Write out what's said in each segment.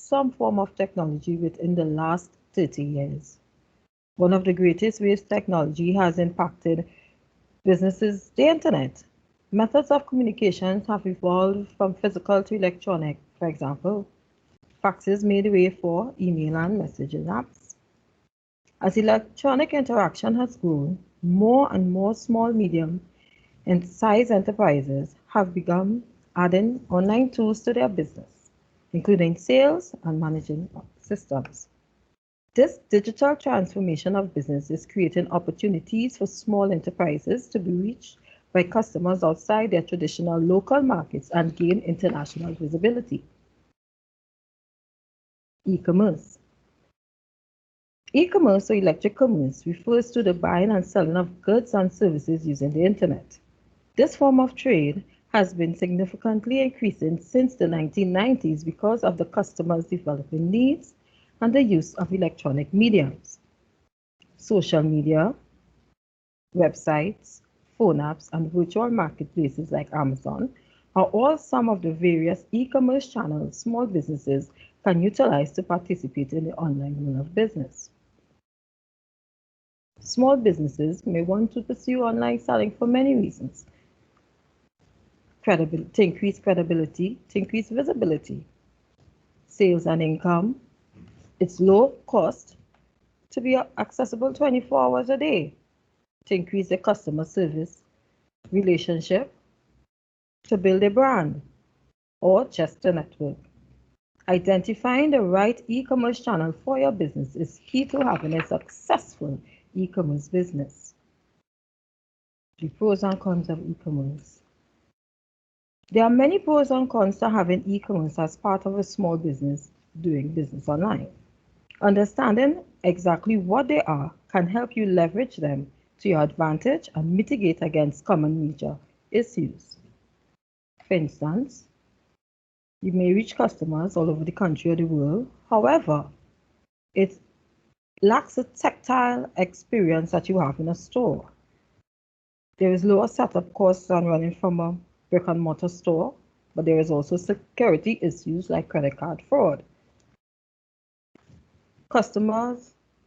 some form of technology within the last 30 years. One of the greatest ways technology has impacted business is the internet. Methods of communication have evolved from physical to electronic. For example, faxes made way for email and messaging apps. As electronic interaction has grown, more and more small, medium, and size enterprises have begun adding online tools to their business, including sales and managing systems. This digital transformation of business is creating opportunities for small enterprises to be reached by customers outside their traditional local markets and gain international visibility. E-commerce. E-commerce or electric commerce refers to the buying and selling of goods and services using the internet. This form of trade has been significantly increasing since the 1990s because of the customers' developing needs and the use of electronic mediums. Social media, websites, phone apps, and virtual marketplaces like Amazon are all some of the various e-commerce channels small businesses can utilize to participate in the online world of business. Small businesses may want to pursue online selling for many reasons. To increase credibility, to increase visibility, sales and income, it's low cost, to be accessible 24 hours a day, to increase the customer service relationship, to build a brand, or just a network. Identifying the right e-commerce channel for your business is key to having a successful e-commerce business. The pros and cons of e-commerce. There are many pros and cons to having e-commerce as part of a small business doing business online. Understanding exactly what they are can help you leverage them to your advantage and mitigate against common major issues. For instance, you may reach customers all over the country or the world. However, it lacks a tactile experience that you have in a store. There is lower setup costs than running from a brick and mortar store, but there is also security issues like credit card fraud.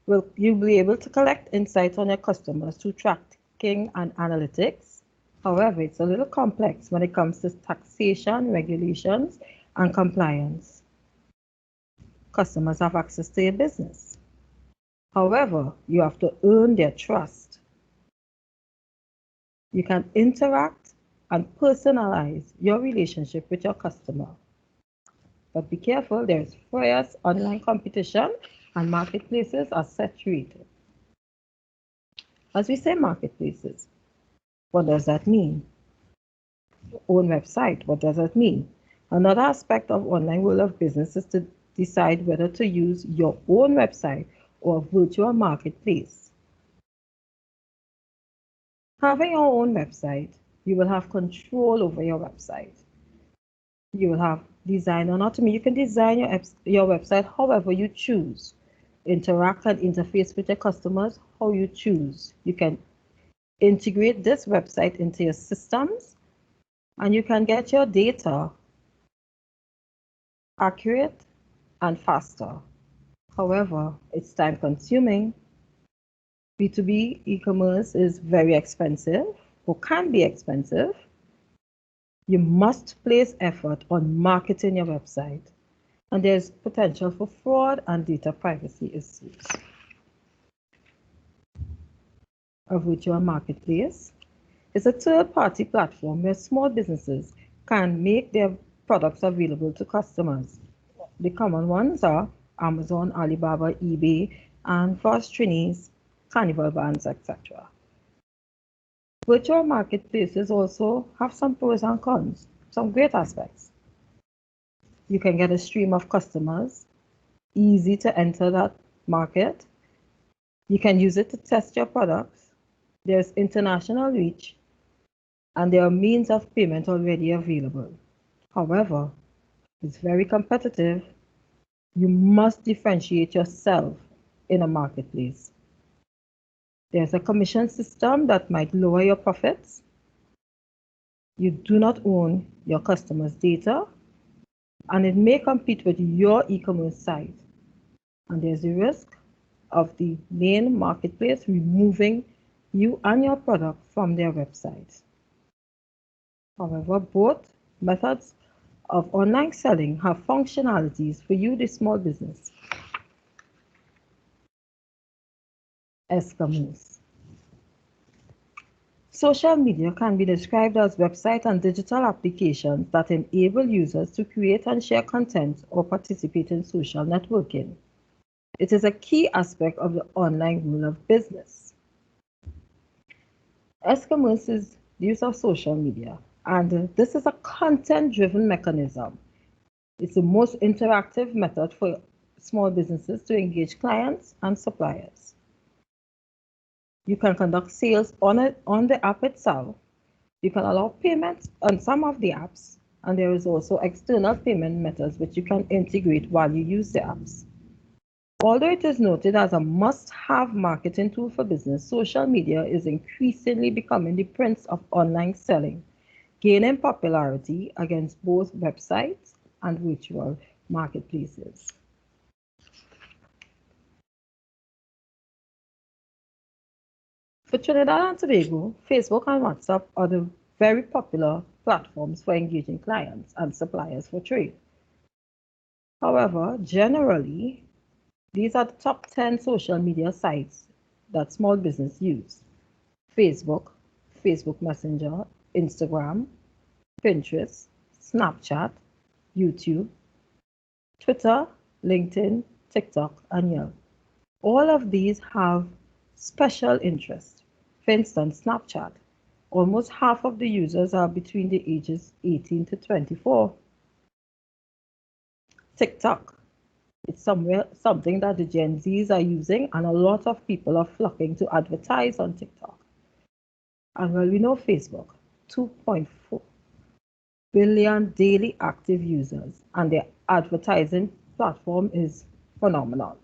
You'll be able to collect insights on your customers through tracking and analytics. However, it's a little complex when it comes to taxation, regulations, and compliance. Customers have access to your business. However, you have to earn their trust. You can interact and personalize your relationship with your customer. But be careful, there is fierce online competition and marketplaces are saturated. As we say marketplaces, what does that mean? Own website, what does that mean? Another aspect of online world of business is to decide whether to use your own website or a virtual marketplace. Having your own website, you will have control over your website. You will have design and autonomy. You can design your website however you choose. Interact and interface with your customers how you choose. You can integrate this website into your systems and you can get your data accurate and faster. However, it's time consuming. B2B e-commerce is very expensive or can be expensive. You must place effort on marketing your website, and there's potential for fraud and data privacy issues. A virtual marketplace is a third-party platform where small businesses can make their products available to customers. The common ones are Amazon, Alibaba, eBay, and Fast-Trini's, Carnival Bands, etc. Virtual marketplaces also have some pros and cons, some great aspects. You can get a stream of customers, easy to enter that market. You can use it to test your products. There's international reach, and there are means of payment already available. However, it's very competitive. You must differentiate yourself in a marketplace. There's a commission system that might lower your profits. You do not own your customers' data. and it may compete with your e-commerce site. And there's the risk of the main marketplace removing you and your product from their website. However, both methods of online selling have functionalities for you, the small business. ECommerce. Social media can be described as website and digital applications that enable users to create and share content or participate in social networking. It is a key aspect of the online world of business. ECommerce is the use of social media, and this is a content-driven mechanism. It's the most interactive method for small businesses to engage clients and suppliers. You can conduct sales on the app itself. You can allow payments on some of the apps, and there is also external payment methods which you can integrate while you use the apps. Although it is noted as a must-have marketing tool for business, social media is increasingly becoming the prince of online selling, gaining popularity against both websites and virtual marketplaces. For Trinidad and Tobago, Facebook and WhatsApp are the very popular platforms for engaging clients and suppliers for trade. However, generally, these are the top 10 social media sites that small business use: Facebook, Facebook Messenger, Instagram, Pinterest, Snapchat, YouTube, Twitter, LinkedIn, TikTok, and Yelp. All of these have special interest. For instance, Snapchat. Almost half of the users are between the ages 18 to 24. TikTok. It's something that the Gen Zs are using, and a lot of people are flocking to advertise on TikTok. And well, we know Facebook, 2.4 billion daily active users, and their advertising platform is phenomenal.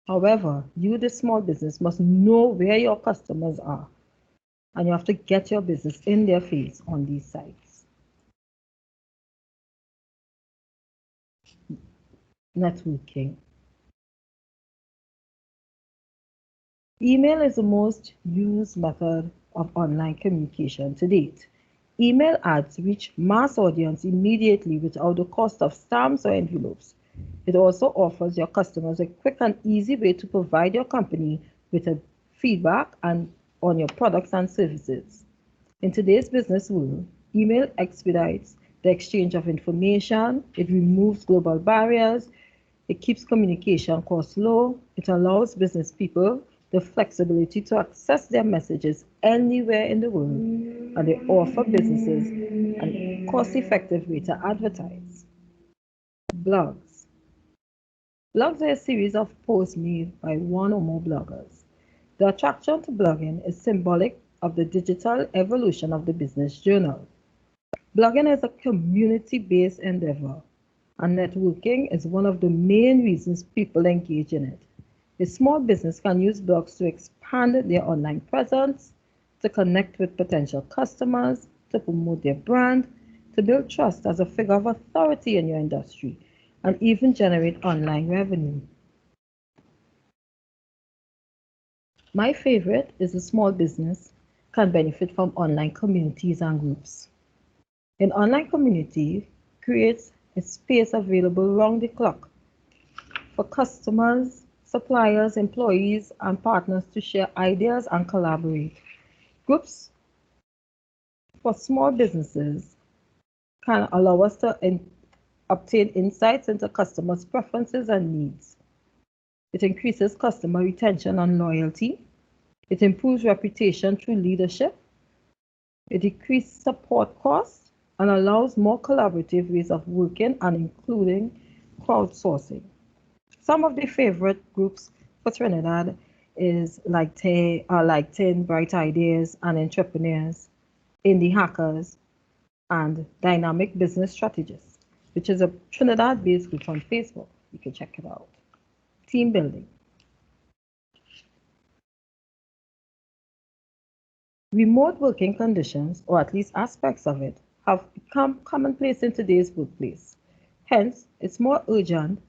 However, you, the small business, must know where your customers are, and you have to get your business in their face on these sites. Networking. Email is the most used method of online communication to date. Email ads reach mass audience immediately without the cost of stamps or envelopes. It also offers your customers a quick and easy way to provide your company with a feedback on your products and services. In today's business world, email expedites the exchange of information, it removes global barriers, it keeps communication costs low, it allows business people the flexibility to access their messages anywhere in the world, and they offer businesses a cost-effective way to advertise. Blogs. Blogs are a series of posts made by one or more bloggers. The attraction to blogging is symbolic of the digital evolution of the business journal. Blogging is a community-based endeavor, and networking is one of the main reasons people engage in it. A small business can use blogs to expand their online presence, to connect with potential customers, to promote their brand, to build trust as a figure of authority in your industry, and even generate online revenue. My favorite is a small business can benefit from online communities and groups. An online community creates a space available round the clock for customers, suppliers, employees, and partners to share ideas and collaborate. Groups for small businesses can allow us to obtain insights into customers' preferences and needs. It increases customer retention and loyalty. It improves reputation through leadership. It decreases support costs and allows more collaborative ways of working and including crowdsourcing. Some of the favorite groups for Trinidad is like 10 Bright Ideas and Entrepreneurs, Indie Hackers, and Dynamic Business Strategists, which is a Trinidad-based group on Facebook. You can check it out. Team building. Remote working conditions, or at least aspects of it, have become commonplace in today's workplace. Hence, it's more urgent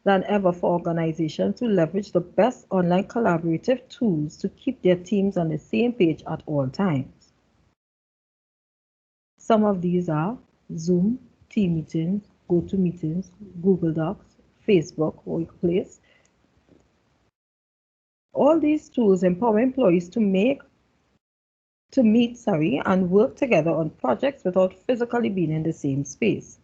than ever for organizations to leverage the best online collaborative tools to keep their teams on the same page at all times. Some of these are Zoom, team meetings, GoToMeetings, Google Docs, Facebook, Workplace. All these tools empower employees to meet and work together on projects without physically being in the same space.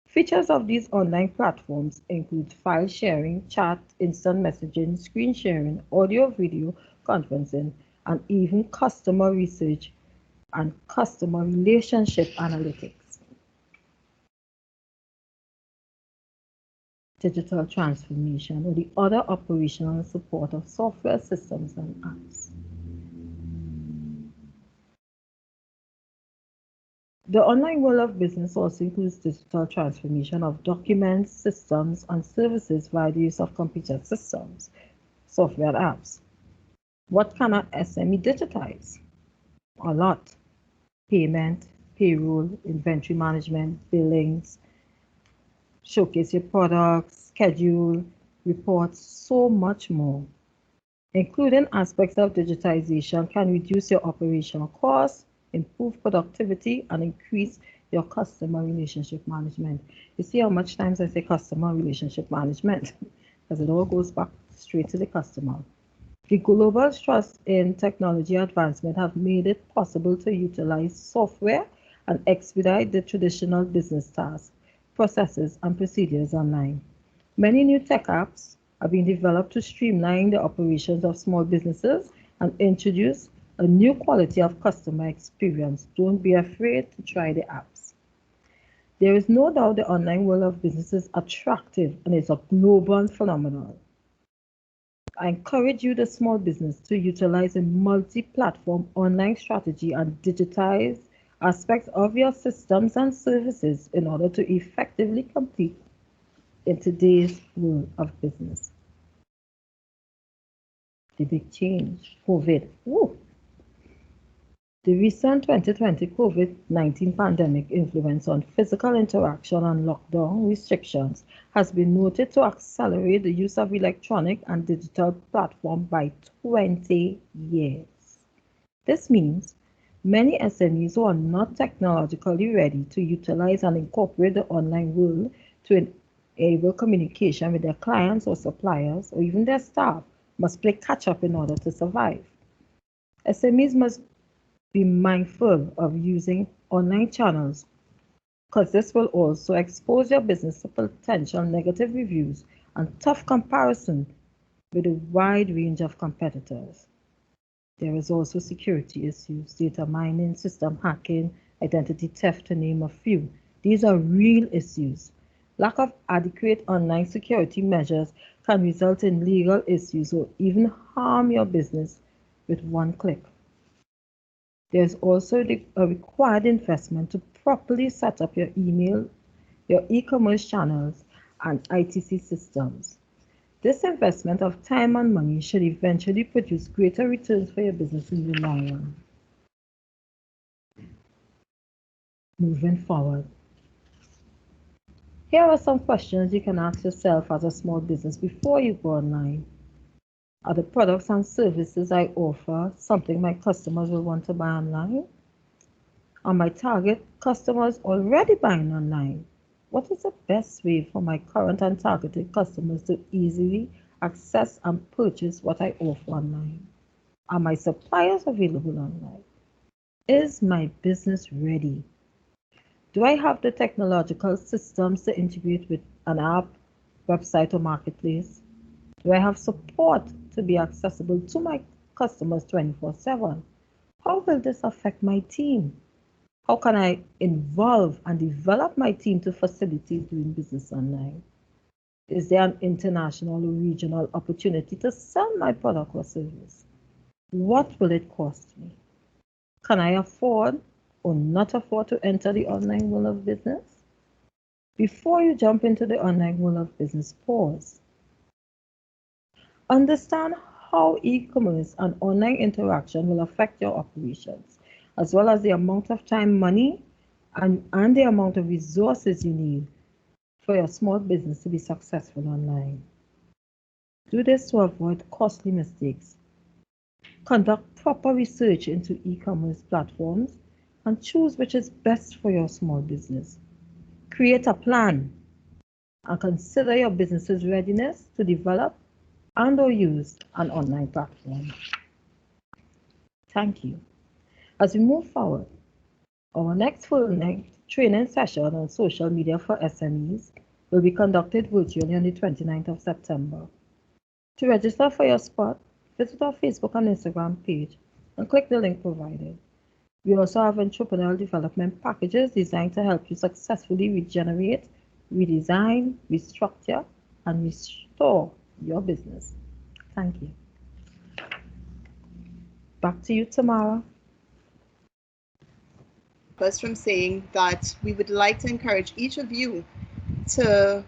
Features of these online platforms include file sharing, chat, instant messaging, screen sharing, audio, video, conferencing, and even customer research and customer relationship analytics. Digital transformation, or the other operational support of software systems and apps. The online world of business also includes digital transformation of documents, systems, and services via the use of computer systems, software, and apps. What can an SME digitize? A lot. Payment, payroll, inventory management, billings, showcase your products, schedule, reports, so much more. Including aspects of digitization can reduce your operational costs, improve productivity, and increase your customer relationship management. You see how much times I say customer relationship management? Because it all goes back straight to the customer. The global trust in technology advancement have made it possible to utilize software and expedite the traditional business tasks, processes, and procedures online. Many new tech apps are being developed to streamline the operations of small businesses and introduce a new quality of customer experience. Don't be afraid to try the apps. There is no doubt the online world of business is attractive and is a global phenomenon. I encourage you, the small business, to utilize a multi-platform online strategy and digitize aspects of your systems and services in order to effectively compete in today's world of business. The big change, COVID. Woo. The recent 2020 COVID-19 pandemic influence on physical interaction and lockdown restrictions has been noted to accelerate the use of electronic and digital platforms by 20 years. This means many SMEs who are not technologically ready to utilize and incorporate the online world to enable communication with their clients or suppliers or even their staff must play catch-up in order to survive. SMEs must be mindful of using online channels, because this will also expose your business to potential negative reviews and tough comparison with a wide range of competitors. There is also security issues, data mining, system hacking, identity theft, to name a few. These are real issues. Lack of adequate online security measures can result in legal issues or even harm your business with one click. There's also a required investment to properly set up your email, your e-commerce channels, and ITC systems. This investment of time and money should eventually produce greater returns for your business in the long run. Moving forward. Here are some questions you can ask yourself as a small business before you go online. Are the products and services I offer something my customers will want to buy online? Are my target customers already buying online? What is the best way for my current and targeted customers to easily access and purchase what I offer online? Are my suppliers available online? Is my business ready? Do I have the technological systems to integrate with an app, website, or marketplace? Do I have support to be accessible to my customers 24/7? How will this affect my team? How can I involve and develop my team to facilitate doing business online? Is there an international or regional opportunity to sell my product or service? What will it cost me? Can I afford or not afford to enter the online world of business? Before you jump into the online world of business, pause. Understand how e-commerce and online interaction will affect your operations, as well as the amount of time, money, and the amount of resources you need for your small business to be successful online. Do this to avoid costly mistakes. Conduct proper research into e-commerce platforms and choose which is best for your small business. Create a plan and consider your business's readiness to develop and/or use an online platform. Thank you. As we move forward, our next full-length training session on social media for SMEs will be conducted virtually on the 29th of September. To register for your spot, visit our Facebook and Instagram page and click the link provided. We also have entrepreneurial development packages designed to help you successfully regenerate, redesign, restructure, and restore your business. Thank you. Back to you, Tamara. Us from saying that we would like to encourage each of you to,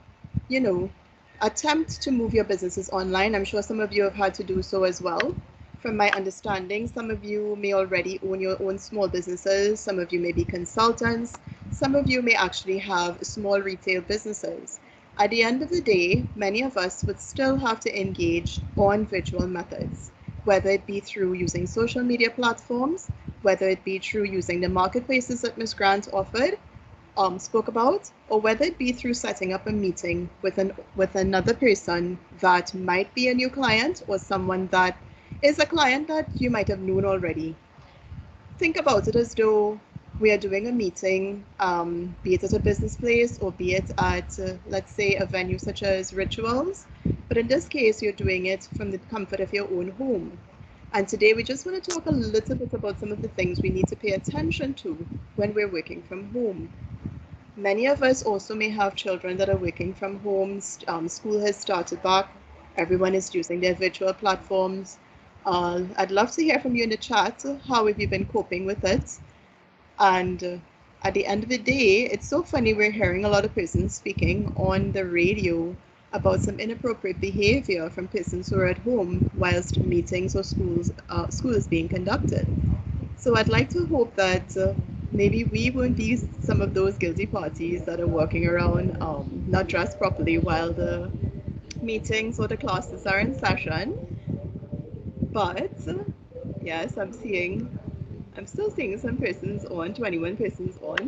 attempt to move your businesses online. I'm sure some of you have had to do so as well. From my understanding, some of you may already own your own small businesses. Some of you may be consultants. Some of you may actually have small retail businesses. At the end of the day, many of us would still have to engage on virtual methods, whether it be through using social media platforms, whether it be through using the marketplaces that Ms. Grant spoke about, or whether it be through setting up a meeting with another person that might be a new client or someone that is a client that you might have known already. Think about it as though we are doing a meeting, be it at a business place or be it at, let's say, a venue such as Rituals. But in this case, you're doing it from the comfort of your own home. And today we just want to talk a little bit about some of the things we need to pay attention to when we're working from home. Many of us also may have children that are working from home. School has started back. Everyone is using their virtual platforms. I'd love to hear from you in the chat. How have you been coping with it? And at the end of the day, it's so funny, we're hearing a lot of persons speaking on the radio about some inappropriate behavior from persons who are at home whilst meetings or school is being conducted. So I'd like to hope that maybe we won't be some of those guilty parties that are walking around not dressed properly while the meetings or the classes are in session. But yes, I'm still seeing some persons on, 21 persons on.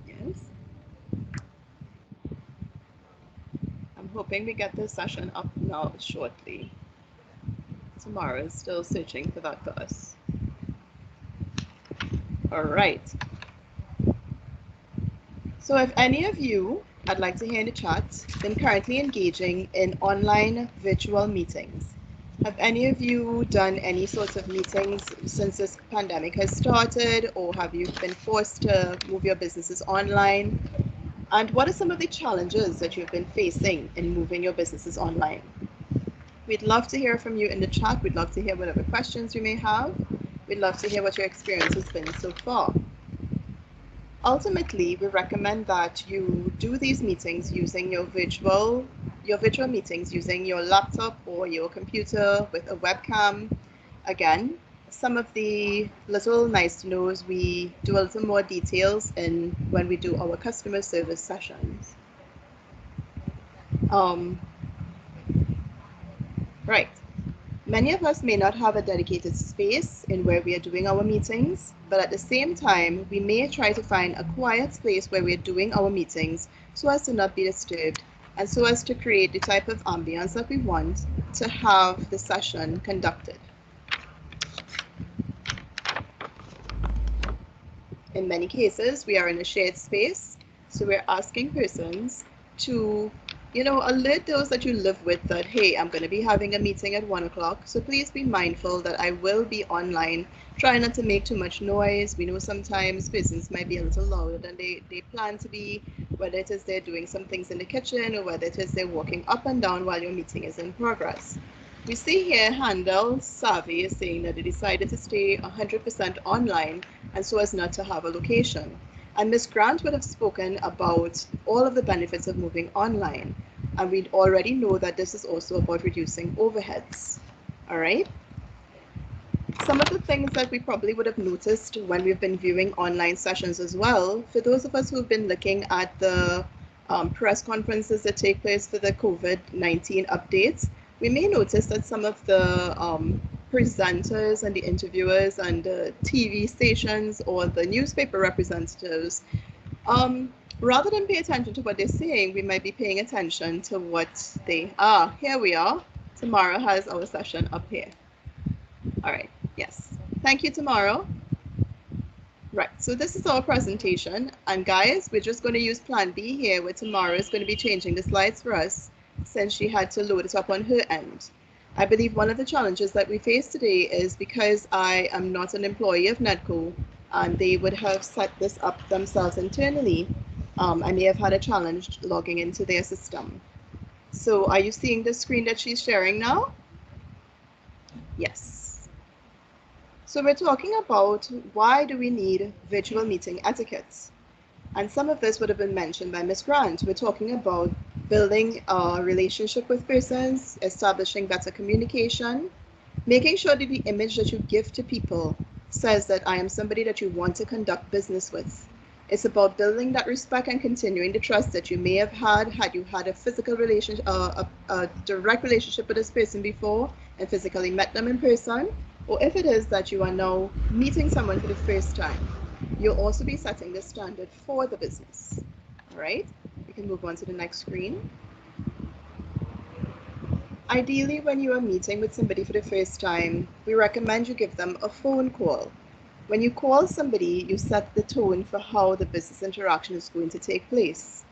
Yes. I'm hoping we get this session up now shortly. Tamara is still searching for that for us. All right. So if any of you, I'd like to hear in the chat, been currently engaging in online virtual meetings. Have any of you done any sorts of meetings since this pandemic has started, or have you been forced to move your businesses online? And what are some of the challenges that you've been facing in moving your businesses online? We'd love to hear from you in the chat. We'd love to hear whatever questions you may have. We'd love to hear what your experience has been so far. Ultimately, we recommend that you do these meetings using your virtual meetings using your laptop or your computer with a webcam. Again, some of the little nice to knows we do a little more details in when we do our customer service sessions. Right. Many of us may not have a dedicated space in where we are doing our meetings, but at the same time, we may try to find a quiet space where we're doing our meetings so as to not be disturbed and so as to create the type of ambience that we want to have the session conducted. In many cases, we are in a shared space, so we're asking persons to alert those that you live with that, hey, I'm going to be having a meeting at 1 o'clock, so please be mindful that I will be online. Try not to make too much noise. We know sometimes persons might be a little louder than they plan to be, whether it is they're doing some things in the kitchen or whether it is they're walking up and down while your meeting is in progress. We see here Handel Savvy is saying that they decided to stay 100% online and so as not to have a location. And Ms. Grant would have spoken about all of the benefits of moving online. And we'd already know that this is also about reducing overheads. All right. Some of the things that we probably would have noticed when we've been viewing online sessions as well, for those of us who've been looking at the press conferences that take place for the COVID-19 updates, we may notice that some of the presenters and the interviewers and the TV stations or the newspaper representatives, rather than pay attention to what they're saying, we might be paying attention to what they are. Here we are. Tamara has our session up here. All right, yes. Thank you, Tamara. Right, so this is our presentation. And guys, we're just going to use Plan B here, where Tamara is going to be changing the slides for us since she had to load it up on her end. I believe one of the challenges that we face today is because I am not an employee of NEDCO, and they would have set this up themselves internally. I may have had a challenge logging into their system. So are you seeing the screen that she's sharing now? Yes. So we're talking about why do we need virtual meeting etiquettes? And some of this would have been mentioned by Ms. Grant. We're talking about building a relationship with persons, establishing better communication, making sure that the image that you give to people says that I am somebody that you want to conduct business with. It's about building that respect and continuing the trust that you may have had you had a physical relationship, a direct relationship with this person before and physically met them in person, or if it is that you are now meeting someone for the first time, you'll also be setting the standard for the business. All right, we can move on to the next screen. Ideally, when you are meeting with somebody for the first time, we recommend you give them a phone call. When you call somebody, you set the tone for how the business interaction is going to take place.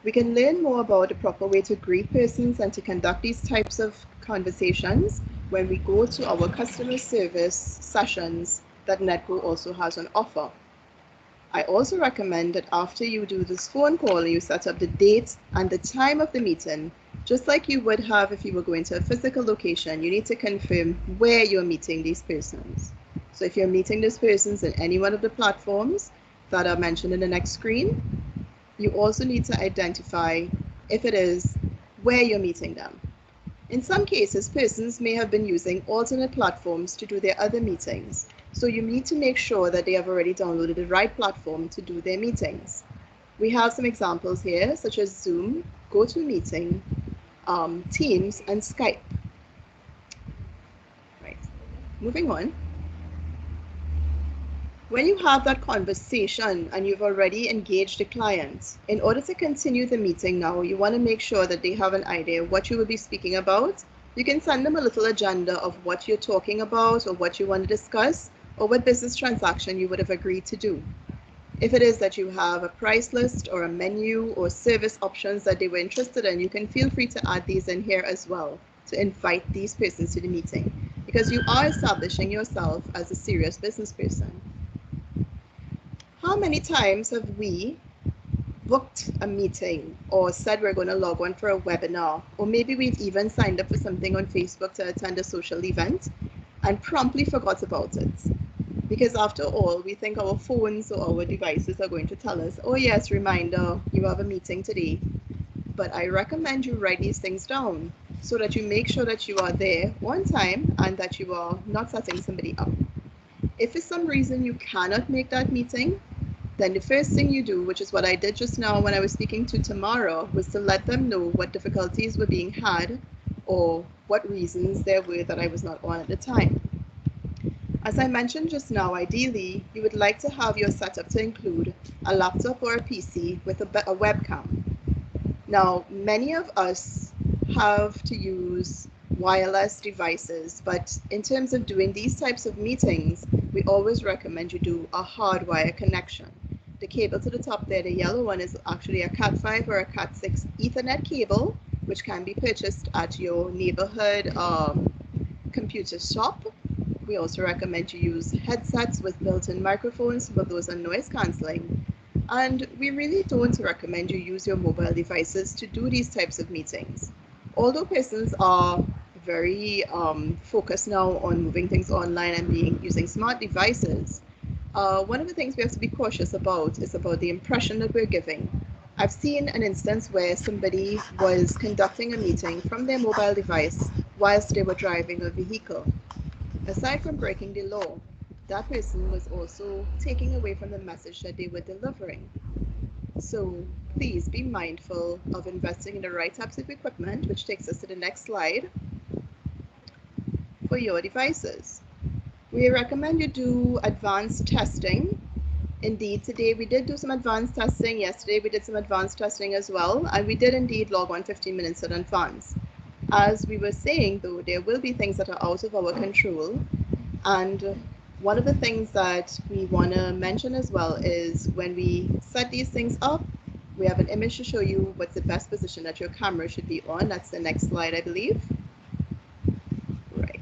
We can learn more about the proper way to greet persons and to conduct these types of conversations when we go to our customer service sessions that NEDCO also has on offer. I also recommend that after you do this phone call, you set up the date and the time of the meeting, just like you would have if you were going to a physical location. You need to confirm where you're meeting these persons. So if you're meeting these persons in any one of the platforms that are mentioned in the next screen, you also need to identify, if it is, where you're meeting them. In some cases, persons may have been using alternate platforms to do their other meetings. So you need to make sure that they have already downloaded the right platform to do their meetings. We have some examples here, such as Zoom, GoToMeeting, Teams, and Skype. Right, moving on. When you have that conversation and you've already engaged the client, in order to continue the meeting now, you want to make sure that they have an idea of what you will be speaking about. You can send them a little agenda of what you're talking about or what you want to discuss or what business transaction you would have agreed to do. If it is that you have a price list or a menu or service options that they were interested in, you can feel free to add these in here as well to invite these persons to the meeting, because you are establishing yourself as a serious business person. How many times have we booked a meeting or said we're going to log on for a webinar, or maybe we've even signed up for something on Facebook to attend a social event and promptly forgot about it? Because after all, we think our phones or our devices are going to tell us, oh yes, reminder, you have a meeting today. But I recommend you write these things down so that you make sure that you are there on time and that you are not setting somebody up. If for some reason you cannot make that meeting, then the first thing you do, which is what I did just now when I was speaking to Tamara, was to let them know what difficulties were being had or what reasons there were that I was not on at the time. As I mentioned just now, ideally, you would like to have your setup to include a laptop or a PC with a webcam. Now, many of us have to use wireless devices, but in terms of doing these types of meetings, we always recommend you do a hardwire connection. The cable to the top there, the yellow one, is actually a Cat5 or a Cat6 Ethernet cable, which can be purchased at your neighborhood computer shop. We also recommend you use headsets with built-in microphones. Some of those are noise cancelling. And we really don't recommend you use your mobile devices to do these types of meetings. Although persons are very focused now on moving things online and using smart devices, one of the things we have to be cautious about is about the impression that we're giving. I've seen an instance where somebody was conducting a meeting from their mobile device whilst they were driving a vehicle. Aside from breaking the law, that person was also taking away from the message that they were delivering. So please be mindful of investing in the right types of equipment, which takes us to the next slide, for your devices. We recommend you do advanced testing. Indeed, today we did do some advanced testing. Yesterday we did some advanced testing as well, and we did indeed log on 15 minutes in advance. As we were saying, though, there will be things that are out of our control, and one of the things that we want to mention as well is when we set these things up, we have an image to show you what's the best position that your camera should be on. That's the next slide, I believe. Right.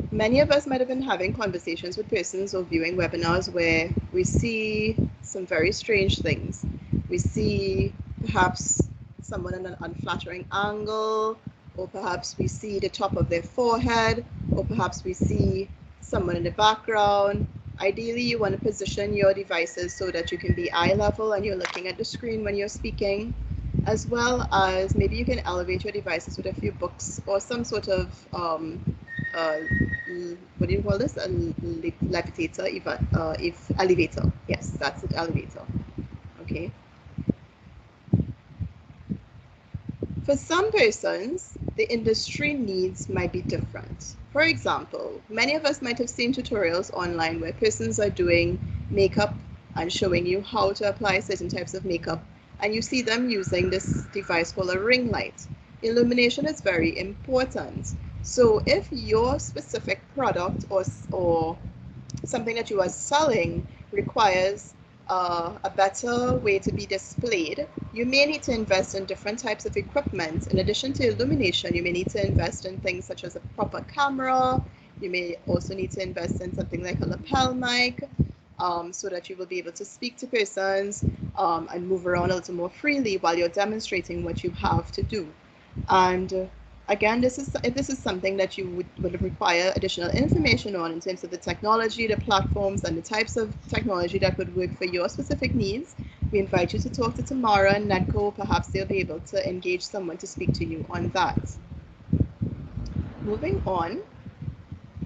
Many of us might have been having conversations with persons or viewing webinars where we see some very strange things. We see perhaps someone in an unflattering angle, or perhaps we see the top of their forehead, or perhaps we see someone in the background. Ideally, you want to position your devices so that you can be eye level and you're looking at the screen when you're speaking, as well as maybe you can elevate your devices with a few books or some sort of what do you call this? A levitator, elevator. Yes, that's it, elevator. Okay. For some persons, the industry needs might be different. For example, many of us might have seen tutorials online where persons are doing makeup and showing you how to apply certain types of makeup, and you see them using this device called a ring light. Illumination is very important. So if your specific product or something that you are selling requires a better way to be displayed, you may need to invest in different types of equipment. In addition to illumination, you may need to invest in things such as a proper camera. You may also need to invest in something like a lapel mic, so that you will be able to speak to persons and move around a little more freely while you're demonstrating what you have to do. And again, if this is something that you would require additional information on in terms of the technology, the platforms, and the types of technology that would work for your specific needs, we invite you to talk to Tamara and NEDCO. Perhaps they'll be able to engage someone to speak to you on that. Moving on,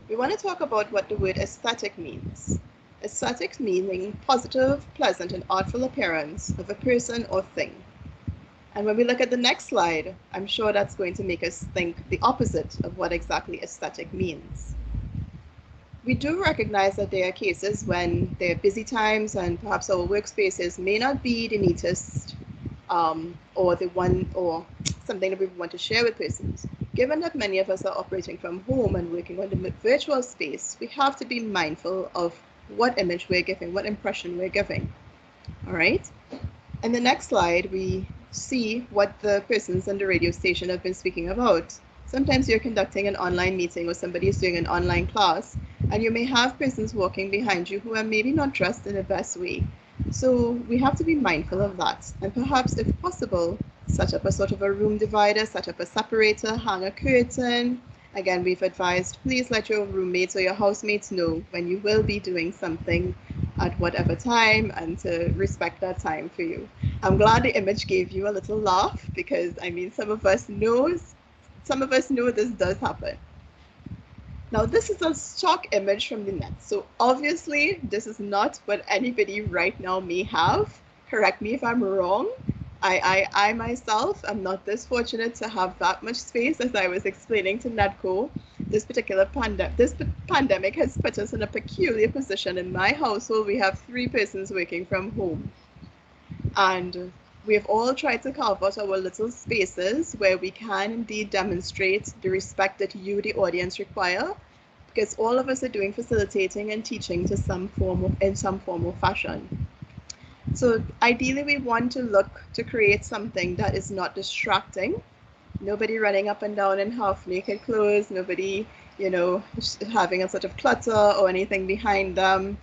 we want to talk about what the word aesthetic means. Aesthetics meaning positive, pleasant, and artful appearance of a person or thing. And when we look at the next slide, I'm sure that's going to make us think the opposite of what exactly aesthetic means. We do recognize that there are cases when there are busy times and perhaps our workspaces may not be the neatest or the one or something that we want to share with persons. Given that many of us are operating from home and working on the virtual space, we have to be mindful of what image we're giving, what impression we're giving. All right. In the next slide, we see what the persons on the radio station have been speaking about. Sometimes you're conducting an online meeting or somebody is doing an online class, and you may have persons walking behind you who are maybe not dressed in the best way. So we have to be mindful of that. And perhaps, if possible, set up a sort of a room divider, set up a separator, hang a curtain. Again, we've advised, please let your roommates or your housemates know when you will be doing something at whatever time and to respect that time for you. I'm glad the image gave you a little laugh because, I mean, some of us know this does happen. Now, this is a stock image from the net. So obviously, this is not what anybody right now may have. Correct me if I'm wrong. I myself am not this fortunate to have that much space. As I was explaining to NEDCO, this pandemic has put us in a peculiar position. In my household, we have 3 persons working from home. And we've all tried to carve out our little spaces where we can indeed demonstrate the respect that you, the audience, require, because all of us are doing facilitating and teaching in some form of fashion. So ideally, we want to look to create something that is not distracting. Nobody running up and down in half-naked clothes, nobody, having a sort of clutter or anything behind them.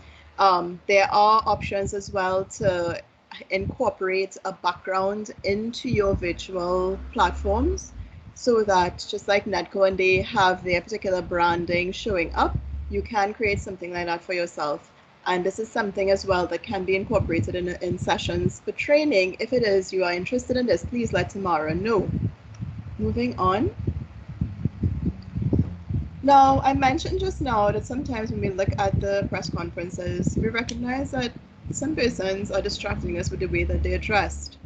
There are options as well to incorporate a background into your virtual platforms so that just like NEDCO and they have their particular branding showing up, you can create something like that for yourself. And this is something as well that can be incorporated in sessions for training. If it is you are interested in this, please let Tamara know. Moving on. Now, I mentioned just now that sometimes when we look at the press conferences, we recognize that some persons are distracting us with the way that they're dressed.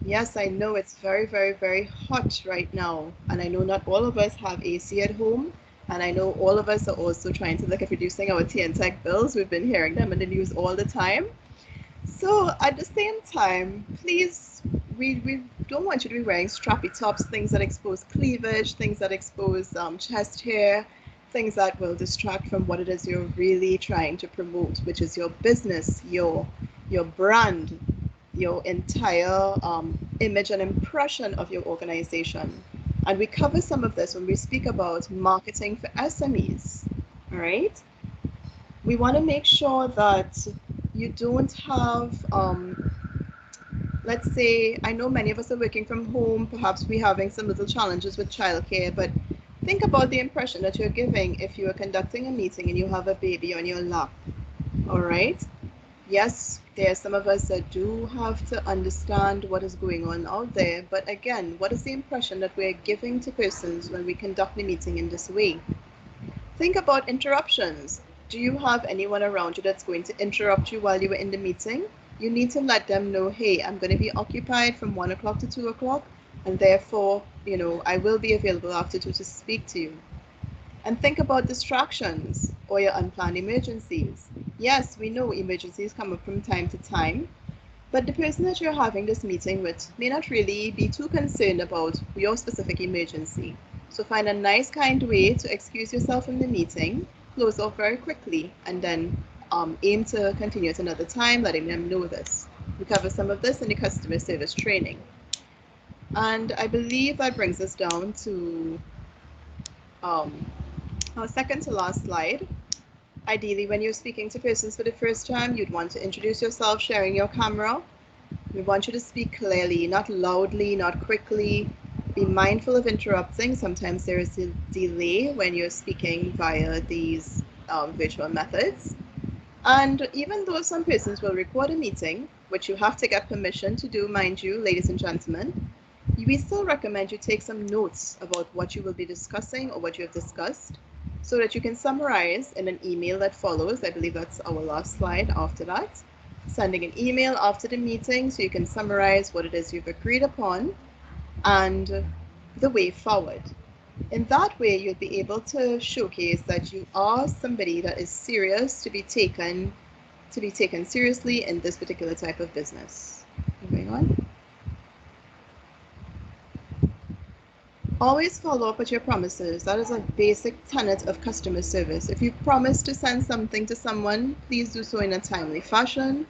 Yes, I know it's very, very, very hot right now, and I know not all of us have AC at home, and I know all of us are also trying to look at reducing our tea and tech bills. We've been hearing them in the news all the time. So at the same time, please, we don't want you to be wearing strappy tops, things that expose cleavage, things that expose chest hair, things that will distract from what it is you're really trying to promote, which is your business, your brand, your entire image and impression of your organization. And we cover some of this when we speak about marketing for SMEs, all right? We want to make sure that you don't have, let's say, I know many of us are working from home, perhaps we're having some little challenges with childcare, but think about the impression that you're giving if you are conducting a meeting and you have a baby on your lap, all right? Yes, there are some of us that do have to understand what is going on out there, but again, what is the impression that we're giving to persons when we conduct the meeting in this way? Think about interruptions. Do you have anyone around you that's going to interrupt you while you were in the meeting? You need to let them know, hey, I'm going to be occupied from 1 o'clock to 2 o'clock, and therefore, I will be available after 2 to speak to you. And think about distractions or your unplanned emergencies. Yes, we know emergencies come up from time to time, but the person that you're having this meeting with may not really be too concerned about your specific emergency. So find a nice, kind way to excuse yourself from the meeting, close off very quickly, and then aim to continue at another time, letting them know this. We cover some of this in the customer service training. And I believe that brings us down to our second to last slide. Ideally, when you're speaking to persons for the first time, you'd want to introduce yourself, sharing your camera. We want you to speak clearly, not loudly, not quickly. Be mindful of interrupting. Sometimes there is a delay when you're speaking via these virtual methods. And even though some persons will record a meeting, which you have to get permission to do, mind you, ladies and gentlemen, we still recommend you take some notes about what you will be discussing or what you have discussed, so that you can summarize in an email that follows. I believe that's our last slide after that. Sending an email after the meeting so you can summarize what it is you've agreed upon and the way forward. In that way, you'll be able to showcase that you are somebody that is serious to be taken seriously in this particular type of business. Moving on. Always follow up with your promises. That is a basic tenet of customer service. If you promise to send something to someone, please do so in a timely fashion.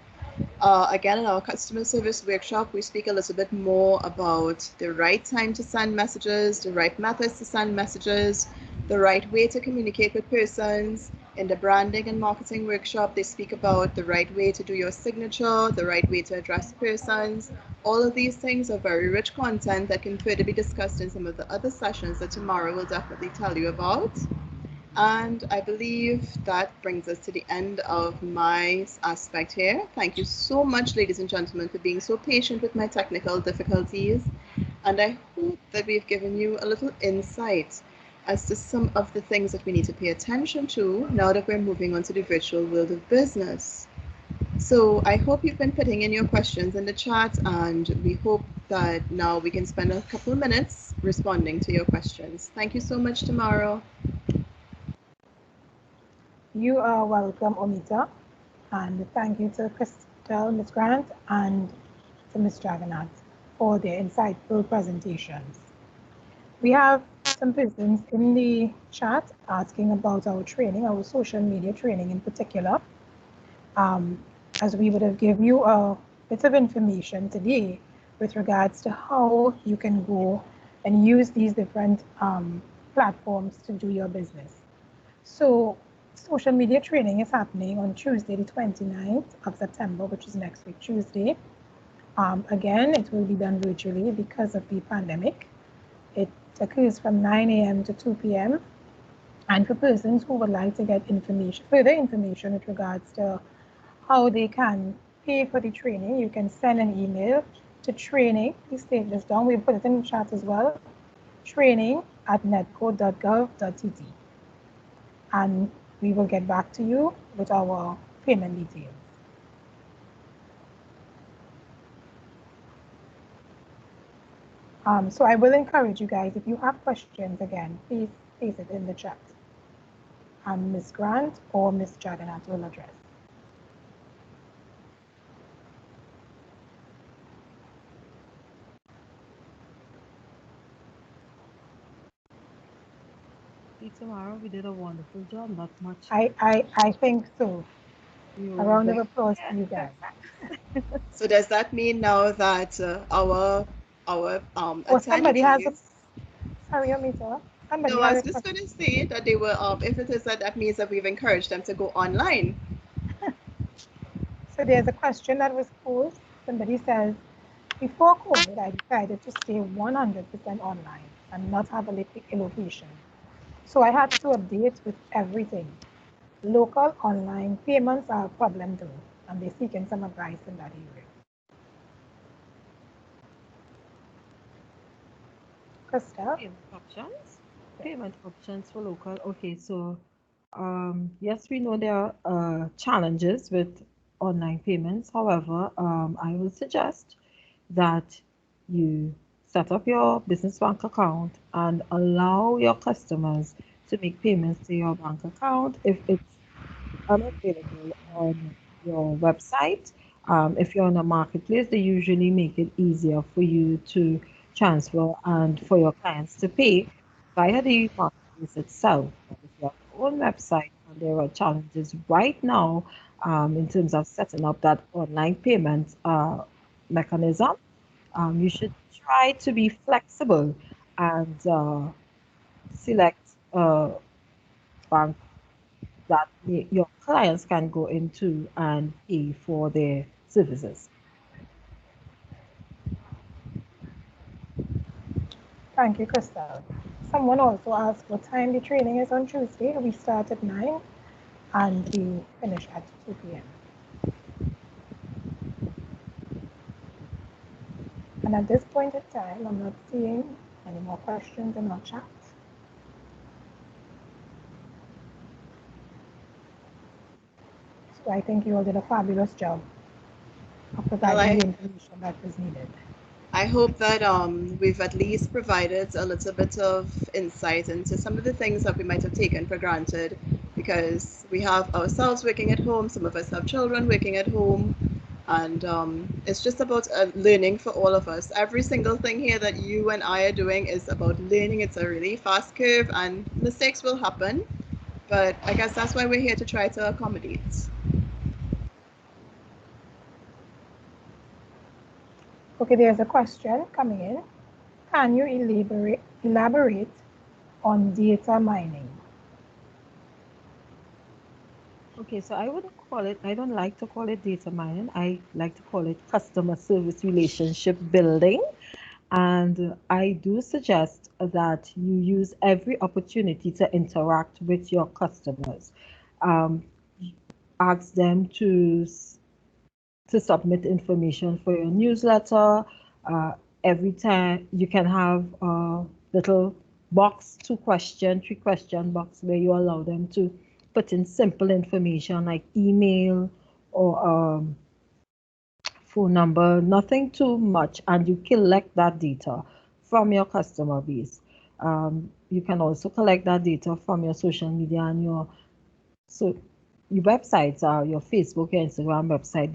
Again, in our customer service workshop, we speak a little bit more about the right time to send messages, the right methods to send messages, the right way to communicate with persons. In the branding and marketing workshop, they speak about the right way to do your signature, the right way to address persons. All of these things are very rich content that can further be discussed in some of the other sessions that Tamara will definitely tell you about. And I believe that brings us to the end of my aspect here. Thank you so much, ladies and gentlemen, for being so patient with my technical difficulties. And I hope that we've given you a little insight as to some of the things that we need to pay attention to now that we're moving on to the virtual world of business. So I hope you've been putting in your questions in the chat, and we hope that now we can spend a couple of minutes responding to your questions. Thank you so much, Tamara. You are welcome, Omeeta, and thank you to Kristel, Ms. Grant, and to Ms. Jaggernath for their insightful presentations. We have some persons in the chat asking about our training, our social media training in particular. As we would have given you a bit of information today with regards to how you can go and use these different platforms to do your business. So social media training is happening on Tuesday, the 29th of September, which is next week, Tuesday. Again, it will be done virtually because of the pandemic. It occurs from 9 a.m. to 2 p.m. And for persons who would like to get information, further information with regards to how they can pay for the training, you can send an email to training. Please take this down. We put it in the chat as well. training@nedco.gov.tt. and we will get back to you with our payment details. So I will encourage you guys, if you have questions, again, please place it in the chat. And Ms. Grant or Ms. Jaggernath will address. Tamara, we did a wonderful job, not much. I think so. A round of applause to you guys. So does that mean now that our somebody has a, attendees? sorry, Omeeta. Somebody No, I has was just going to say that they were. If it is that, that means that we've encouraged them to go online. So there's a question that was posed. Somebody says, before COVID, I decided to stay 100% online and not have a location. So I had to update with everything. Local online payments are a problem too, and they're seeking some advice in that area. Kristel? Payment options for local. Okay, so yes, we know there are challenges with online payments. However, I will suggest that you set up your business bank account and allow your customers to make payments to your bank account if it's unavailable on your website. If you're on a marketplace, they usually make it easier for you to transfer and for your clients to pay via the marketplace itself. But if you have your own website and there are challenges right now in terms of setting up that online payment mechanism, you should try to be flexible and select a bank that your clients can go into and pay for their services. Thank you, Kristel. Someone also asked what time the training is on Tuesday. We start at 9 and we finish at 2 p.m. And at this point in time, I'm not seeing any more questions in our chat. So I think you all did a fabulous job of providing the information that was needed. I hope that we've at least provided a little bit of insight into some of the things that we might have taken for granted, because we have ourselves working at home, some of us have children working at home, and it's just about learning for all of us. Every single thing here that you and I are doing is about learning. It's a really fast curve and mistakes will happen, but I guess that's why we're here to try to accommodate. Okay, there's a question coming in. Can you elaborate on data mining? Okay, so I wouldn't call it, I don't like to call it data mining. I like to call it customer service relationship building. And I do suggest that you use every opportunity to interact with your customers. Ask them to submit information for your newsletter. Every time you can have a little box, 2-question, 3-question box where you allow them to put in simple information like email or phone number, nothing too much, and you collect that data from your customer base. You can also collect that data from your social media and your websites, your Facebook, your Instagram website.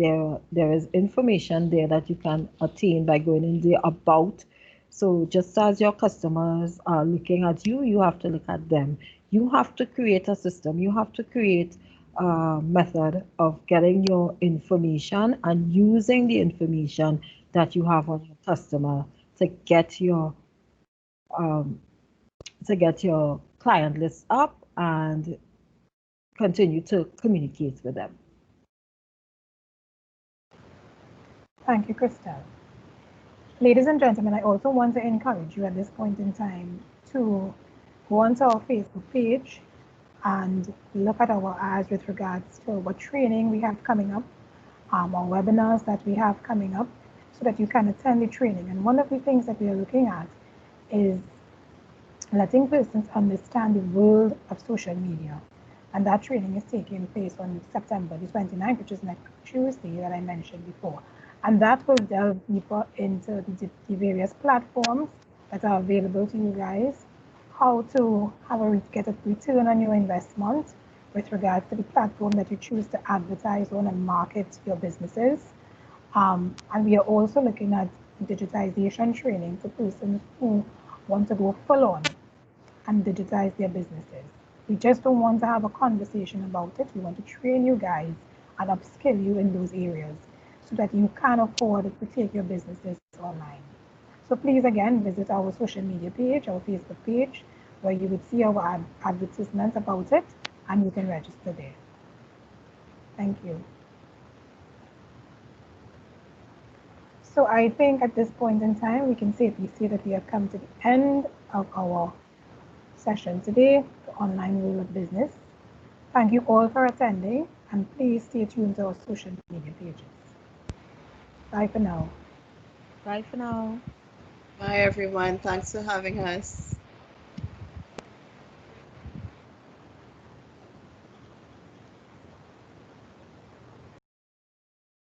There is information there that you can attain by going in there about. So just as your customers are looking at you, you have to look at them. You have to create a system. You have to create a method of getting your information and using the information that you have on your customer to get your client list up and continue to communicate with them. Thank you, Kristel. Ladies and gentlemen, I also want to encourage you at this point in time to go onto our Facebook page and look at our ads with regards to what training we have coming up, our webinars that we have coming up, so that you can attend the training. And one of the things that we are looking at is letting persons understand the world of social media. And that training is taking place on September the 29th, which is next Tuesday that I mentioned before. And that will delve deeper into the various platforms that are available to you guys, how to get a return on your investment with regards to the platform that you choose to advertise on and market your businesses. And we are also looking at digitization training for persons who want to go full on and digitize their businesses. We just don't want to have a conversation about it. We want to train you guys and upskill you in those areas so that you can afford to take your businesses online. So please again visit our social media page, our Facebook page, where you would see our advertisements about it and you can register there. Thank you. So I think at this point in time, we can safely say that we have come to the end of our session today, the online rule of business. Thank you all for attending, and please stay tuned to our social media pages. Bye for now. Bye for now. Bye, everyone. Thanks for having us.